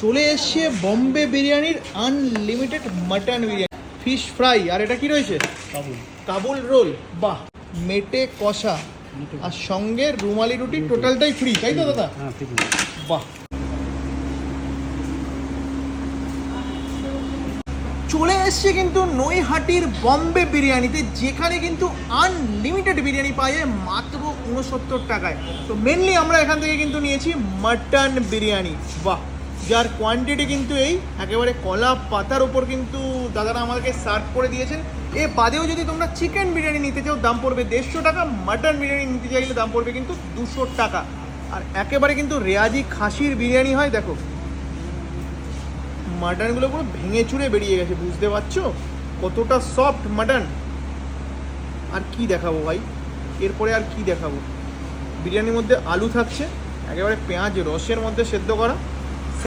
চলে এসছে বম্বে বিরিয়ানির unlimited mutton biryani, fish fry, আর এটা কি রয়েছে? কাবুল রোল। বাহ, মেটে কষা, আর সঙ্গে রুমালি রুটি, টোটালটাই ফ্রি, তাই তো দাদা? বাহ। চলে এসছে কিন্তু নৈহাটির বম্বে বিরিয়ানিতে, যেখানে কিন্তু আনলিমিটেড বিরিয়ানি পাওয়া যায় মাত্র 69 টাকায়। তো মেনলি আমরা এখান থেকে কিন্তু নিয়েছি মাটন বিরিয়ানি। বাহ, যার কোয়ান্টিটি কিন্তু এই একেবারে কলা পাতার ওপর কিন্তু দাদারা আমাদেরকে সার্ভ করে দিয়েছেন। এ বাদেও যদি তোমরা চিকেন বিরিয়ানি নিতে চাও দাম পড়বে 150 টাকা, মাটন বিরিয়ানি নিতে চাইলে দাম পড়বে কিন্তু 200 টাকা। আর একেবারে কিন্তু রেয়াজি খাসির বিরিয়ানি হয়। দেখো মাটনগুলো পুরো ভেঙে চুরে বেরিয়ে গেছে, বুঝতে পারছো কতটা সফট মাটন। আর কি দেখাবো ভাই, এরপরে আর কি দেখাবো? বিরিয়ানির মধ্যে আলু থাকছে, একেবারে পেঁয়াজ রসের মধ্যে সেদ্ধ করা,